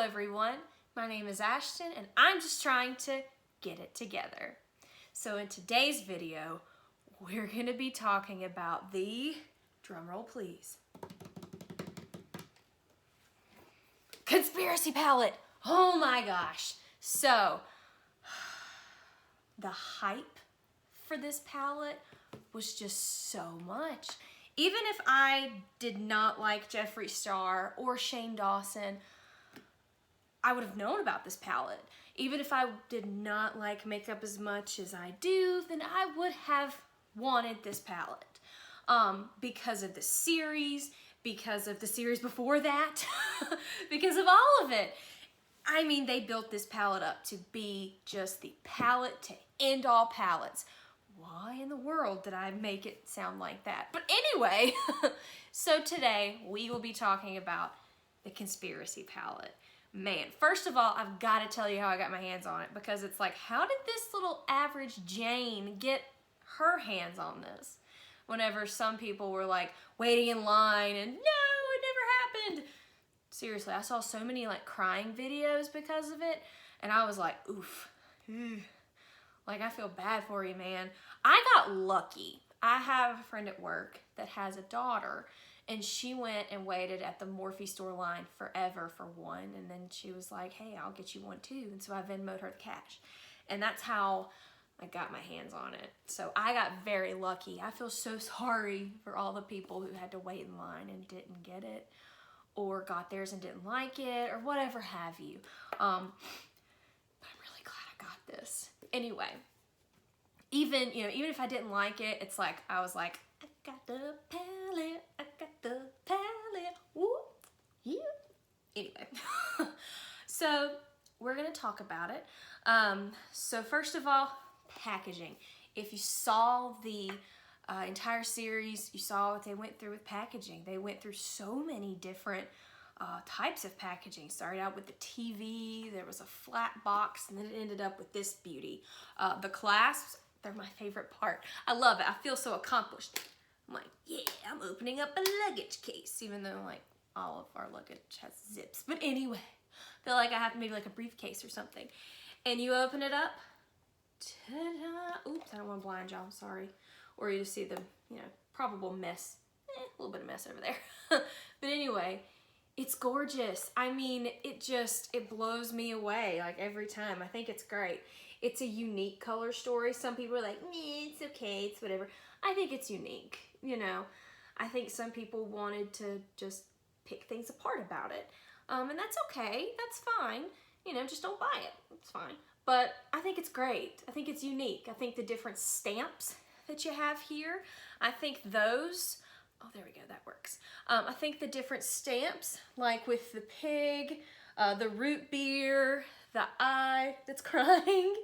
everyone, my name is Ashton and I'm just trying to get it together. So in today's video, we're going to be talking about the, drumroll please, conspiracy palette. Oh my gosh. So, the hype for this palette was just so much. Even if I did not like Jeffree Star or Shane Dawson, I would have known about this palette. Even if I did not like makeup as much as I do, then I would have wanted this palette. Because of the series, because of the series before that, because of all of it. I mean, they built this palette up to be just the palette to end all palettes. Why in the world did I make it sound like that? But anyway, so today we will be talking about the conspiracy palette. Man, first of all, I've got to tell you how I got my hands on it, because it's like, how did this little average Jane get her hands on this? Whenever some people were like waiting in line and no, it never happened. Seriously, I saw so many like crying videos because of it, and I was like, oof. Like, I feel bad for you, man. I got lucky. I have a friend at work that has a daughter, and she went and waited at the Morphe store line forever for one, and then she was like, hey, I'll get you one too. And so I Venmo'd her the cash. And that's how I got my hands on it. So I got very lucky. I feel so sorry for all the people who had to wait in line and didn't get it, or got theirs and didn't like it, or whatever have you. But I'm really glad I got this. Anyway, even if I didn't like it, it's like, I was like, I got the palette, I got the palette, woo, yeah. Anyway, so we're gonna talk about it. So first of all, packaging. If you saw the entire series, you saw what they went through with packaging. They went through so many different types of packaging. Started out with the TV, there was a flat box, and then it ended up with this beauty. The clasps, they're my favorite part. I love it. I feel so accomplished. I'm like, yeah, I'm opening up a luggage case, even though like all of our luggage has zips. But anyway, I feel like I have maybe like a briefcase or something. And you open it up, ta-da! Oops, I don't want to blind y'all, I'm sorry. Or you just see the, probable mess. A little bit of mess over there. But anyway, it's gorgeous. I mean, it blows me away, like, every time. I think it's great. It's a unique color story. Some people are like, meh, it's okay, it's whatever. I think it's unique, I think some people wanted to just pick things apart about it. And that's okay, that's fine. Just don't buy it, it's fine. But I think it's great. I think it's unique. I think the different stamps that you have here, I think those, oh, there we go, that works. I think the different stamps, like with the pig, the root beer, the eye that's crying,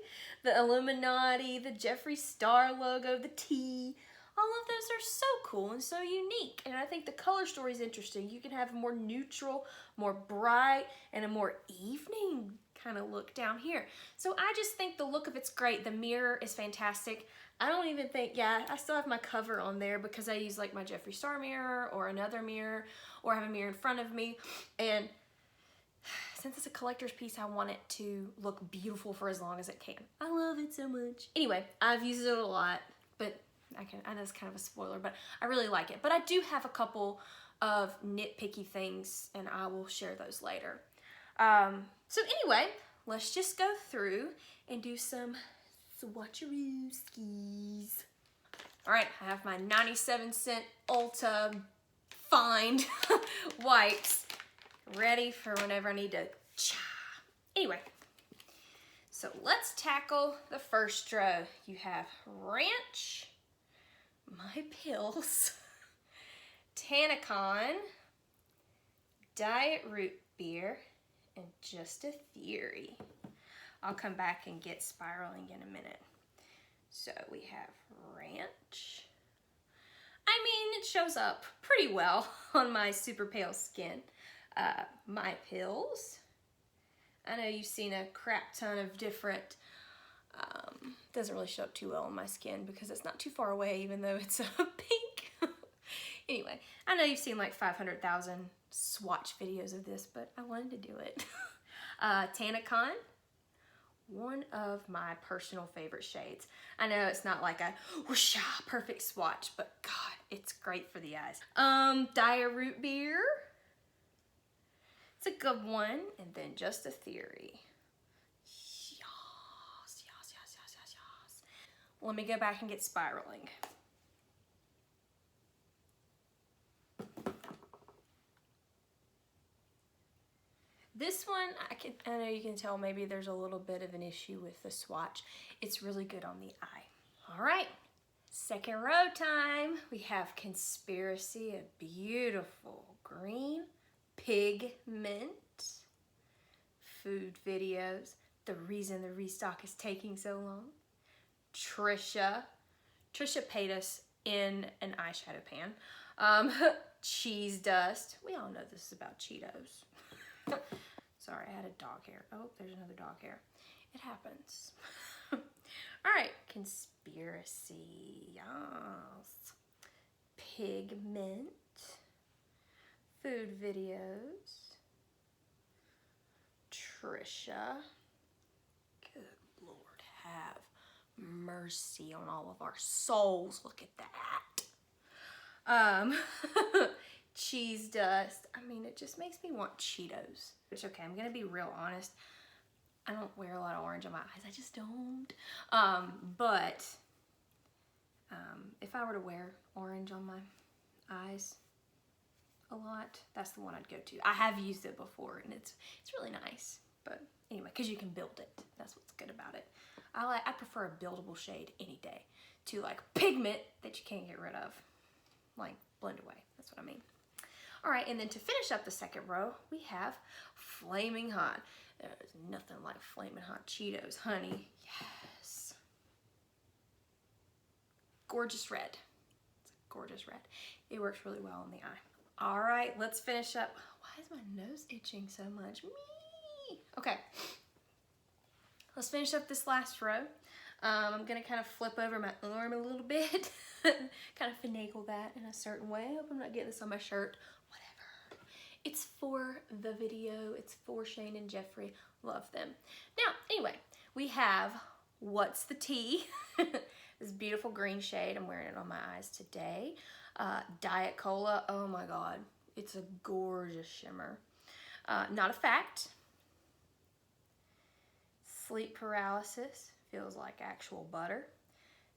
the Illuminati, the Jeffree Star logo, the T, all of those are so cool and so unique. And I think the color story is interesting. You can have a more neutral, more bright, and a more evening kind of look down here. So I just think the look of it's great. The mirror is fantastic. I don't even think, I still have my cover on there because I use like my Jeffree Star mirror or another mirror, or I have a mirror in front of me. And since it's a collector's piece, I want it to look beautiful for as long as it can. I love it so much. Anyway, I've used it a lot, but I know it's kind of a spoiler, but I really like it. But I do have a couple of nitpicky things, and I will share those later. So anyway, let's just go through and do some swatcherooskies. All right, I have my 97-cent Ulta find wipes ready for whenever I need to cha. Anyway, so let's tackle the first row. You have Ranch, My Pills, Tanacon, Diet Root Beer, and Just a Theory. I'll come back and get spiraling in a minute. So we have Ranch. I mean, it shows up pretty well on my super pale skin. My Pills. I know you've seen a crap ton of different, doesn't really show up too well on my skin because it's not too far away, even though it's pink. Anyway, I know you've seen like 500,000 swatch videos of this, but I wanted to do it. Tanacon, one of my personal favorite shades. I know it's not like a whoosh, perfect swatch, but God, it's great for the eyes. Dia Root Beer. It's a good one. And then Just a Theory. Yes, yes, yes, yes, yes, yes. Let me go back and get spiraling. This one, I know you can tell maybe there's a little bit of an issue with the swatch. It's really good on the eye. All right, second row time. We have Conspiracy, a beautiful green, Pigment, Food Videos, the reason the restock is taking so long, Trisha paid us in an eyeshadow pan, Cheese Dust. We all know this is about Cheetos. Sorry, I had a dog hair. Oh, there's another dog hair. It happens. All right, Conspiracy, yes. Pigment, Food Videos, Trisha. Good Lord, have mercy on all of our souls. Look at that. Cheese Dust. I mean, it just makes me want Cheetos. Which, okay, I'm gonna be real honest. I don't wear a lot of orange on my eyes. I just don't. But if I were to wear orange on my eyes a lot, that's the one I'd go to. I have used it before, and it's really nice. But anyway, because you can build it. That's what's good about it. I prefer a buildable shade any day to like pigment that you can't get rid of. Like blend away. That's what I mean. All right, and then to finish up the second row, we have Flaming Hot. There's nothing like Flaming Hot Cheetos, honey. Yes. Gorgeous red. It's a gorgeous red. It works really well on the eye. All right, let's finish up. Why is my nose itching so much? Me. Okay. Let's finish up this last row. I'm gonna kind of flip over my arm a little bit. Kind of finagle that in a certain way. I hope I'm not getting this on my shirt. Whatever. It's for the video. It's for Shane and Jeffree. Love them. Now, anyway, we have What's the Tea? This beautiful green shade. I'm wearing it on my eyes today. Diet Cola. Oh my God. It's a gorgeous shimmer. Not a Fact. Sleep Paralysis. Feels like actual butter.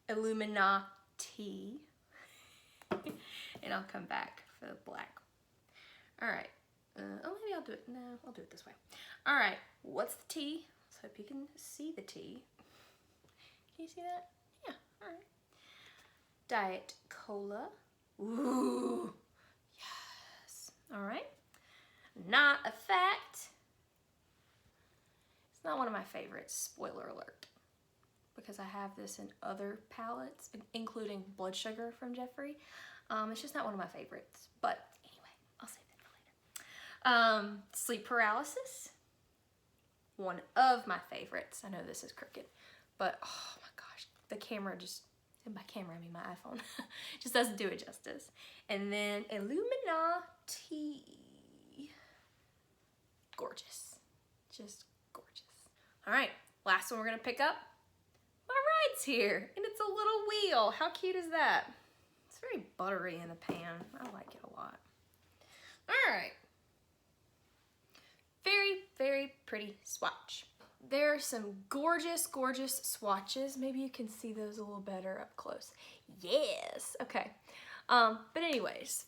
Illuminati. And I'll come back for the black. All right. Oh, maybe I'll do it. No, I'll do it this way. All right. What's the tea? Let's hope you can see the tea. Can you see that? Yeah. All right. Diet Cola. Ooh. Yes. All right. Not a Fact. It's not one of my favorites. Spoiler alert. Because I have this in other palettes, including Blood Sugar from Jeffree. It's just not one of my favorites. But anyway, I'll save that for later. Sleep Paralysis. One of my favorites. I know this is crooked, but oh my gosh, the camera just, and by camera I mean my iPhone, just doesn't do it justice. And then Illuminati. Gorgeous. Just gorgeous. All right, last one we're gonna pick up. My ride's here, and it's a little wheel. How cute is that? It's very buttery in the pan. I like it a lot. All right. Very, very pretty swatch. There are some gorgeous, gorgeous swatches. Maybe you can see those a little better up close. Yes. Okay. But anyways,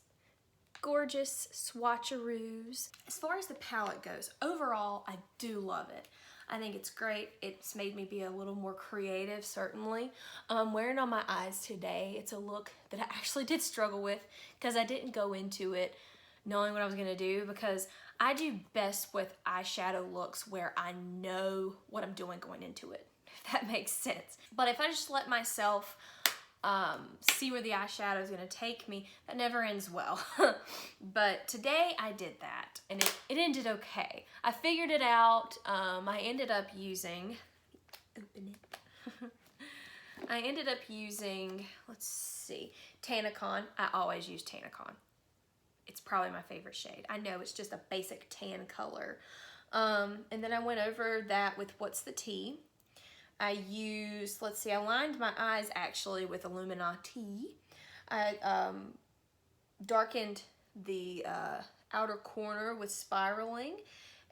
gorgeous swatcheroos. As far as the palette goes, overall, I do love it. I think it's great. It's made me be a little more creative, certainly. I'm wearing it on my eyes today. It's a look that I actually did struggle with because I didn't go into it knowing what I was gonna do, because I do best with eyeshadow looks where I know what I'm doing going into it, if that makes sense. But if I just let myself see where the eyeshadow is gonna take me, that never ends well. But today I did that, and it ended okay. I figured it out. I ended up using, open it. I ended up using, let's see, Tanacon. I always use Tanacon. It's probably my favorite shade. I know it's just a basic tan color, And then I went over that with What's the Tea. I used, let's see, I lined my eyes actually with Illuminati. I darkened the outer corner with Spiraling,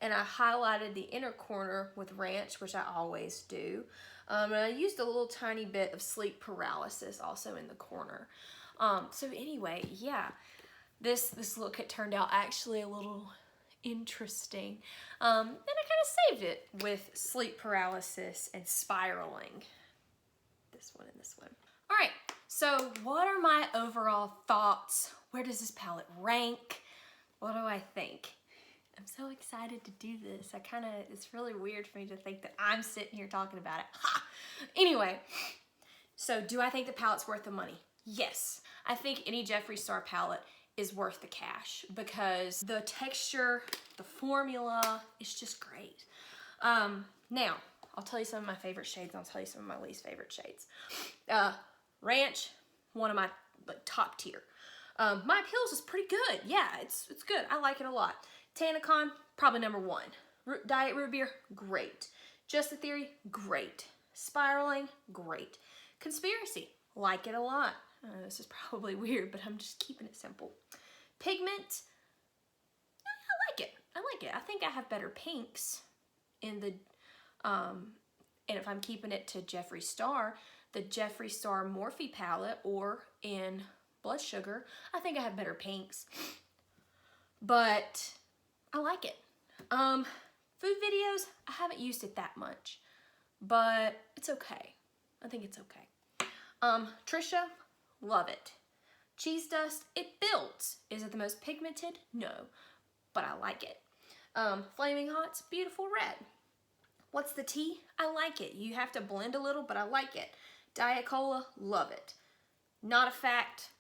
and I highlighted the inner corner with Ranch, which I always do. And I used a little tiny bit of Sleep Paralysis also in the corner. So anyway, yeah, this look had turned out actually a little interesting. And I kind of saved it with Sleep Paralysis and Spiraling. This one and this one. All right, so what are my overall thoughts? Where does this palette rank? What do I think? I'm so excited to do this. It's really weird for me to think that I'm sitting here talking about it. Ha! Anyway, so do I think the palette's worth the money? Yes. I think any Jeffree Star palette is worth the cash because the texture, the formula, is just great. Now, I'll tell you some of my favorite shades, and I'll tell you some of my least favorite shades. Ranch, one of my top tier. My Appeals is pretty good. Yeah, it's good. I like it a lot. Tanacon, probably number one. Diet Root Beer, great. Just the Theory, great. Spiraling, great. Conspiracy, like it a lot. This is probably weird, but I'm just keeping it simple. Pigment, I like it. I like it. I think I have better pinks in the, and if I'm keeping it to Jeffree Star, the Jeffree Star Morphe palette or in Blood Sugar, I think I have better pinks. But I like it. Food videos, I haven't used it that much, but it's okay. I think it's okay. Trisha, love it. Cheese Dust, it builds. Is it the most pigmented? No, but I like it. Flaming Hot's beautiful red. What's the Tea? I like it. You have to blend a little, but I like it. Diet Cola, love it. Not a Fact,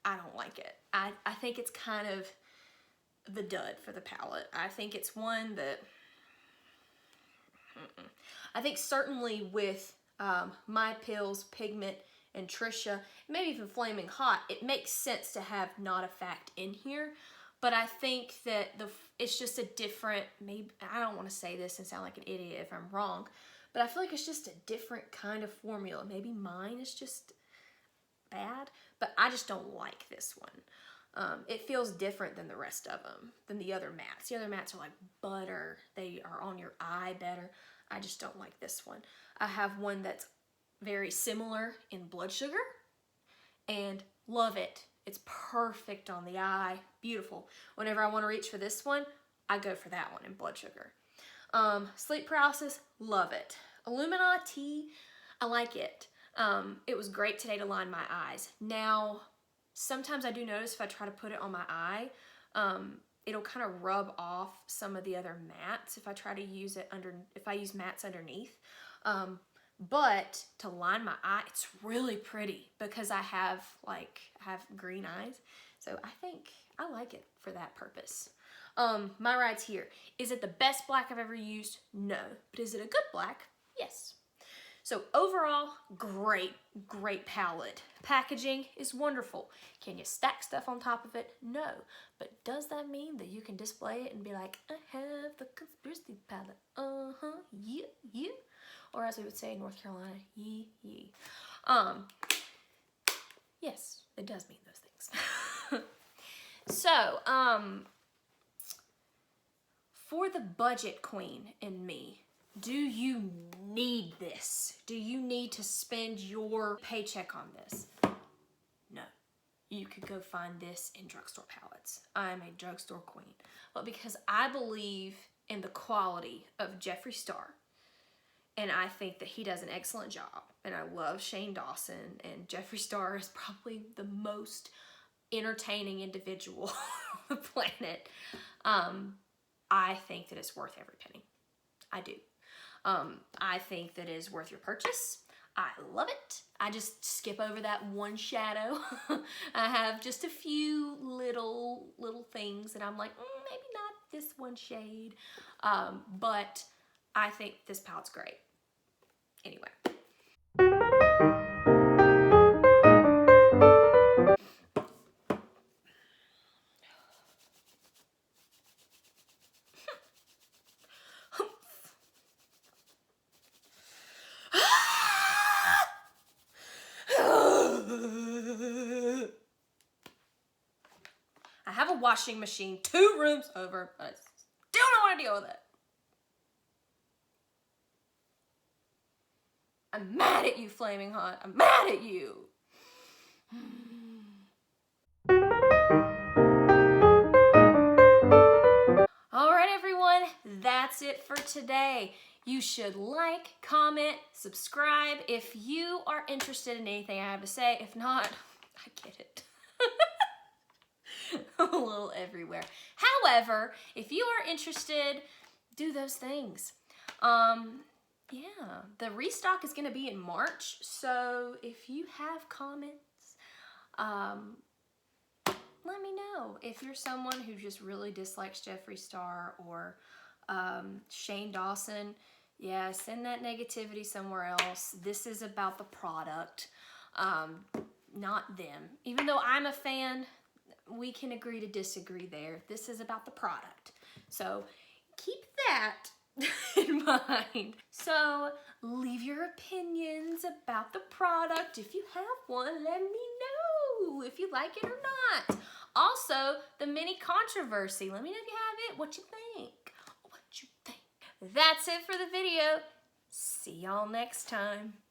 I don't like it. I think it's kind of the dud for the palette. I think it's one that, I think certainly with My Pills, Pigment, and Trisha, maybe even Flaming Hot, it makes sense to have Not a Fact in here. But I think that it's just a different, maybe, I don't want to say this and sound like an idiot if I'm wrong, but I feel like it's just a different kind of formula. Maybe mine is just bad, but I just don't like this one. It feels different than the rest of them, than the other mattes. The other mattes are like butter. They are on your eye better. I just don't like this one. I have one that's very similar in Blood Sugar and love it. It's perfect on the eye. Beautiful. Whenever I want to reach for this one, I go for that one in Blood Sugar. Sleep Paralysis, love it. Illuminati, I like it. It was great today to line my eyes. Now, sometimes I do notice if I try to put it on my eye, it'll kind of rub off some of the other mattes if I try to use it if I use mattes underneath. But to line my eye, it's really pretty because I have green eyes. So I think I like it for that purpose. My Ride's Here. Is it the best black I've ever used? No. But is it a good black? Yes. So overall, great, great palette. Packaging is wonderful. Can you stack stuff on top of it? No. But does that mean that you can display it and be like, I have the conspiracy palette? Yeah, yeah. Or as we would say in North Carolina, yee, yee. Yes, it does mean those things. So, for the budget queen in me, do you need this? Do you need to spend your paycheck on this? No. You could go find this in drugstore palettes. I'm a drugstore queen. But because I believe in the quality of Jeffree Star, and I think that he does an excellent job, and I love Shane Dawson, and Jeffree Star is probably the most entertaining individual on the planet, I think that it's worth every penny. I do. I think that it is worth your purchase. I love it. I just skip over that one shadow. I have just a few little things that I'm like, maybe not this one shade. But I think this palette's great. Anyway. a washing machine 2 rooms over, but I still don't want to deal with it. I'm mad at you, Flaming Hot. I'm mad at you. All right, everyone, that's it for today. You should like, comment, subscribe if you are interested in anything I have to say. If not, I get it. A little everywhere. However, if you are interested, do those things. Yeah, the restock is going to be in March, so if you have comments, let me know. If you're someone who just really dislikes Jeffree Star or Shane Dawson, yeah, send that negativity somewhere else. This is about the product, not them. Even though I'm a fan, we can agree to disagree there. This is about the product. So keep that in mind. So leave your opinions about the product. If you have one, let me know if you like it or not. Also, the mini controversy. Let me know if you have it. What you think? What you think? That's it for the video. See y'all next time.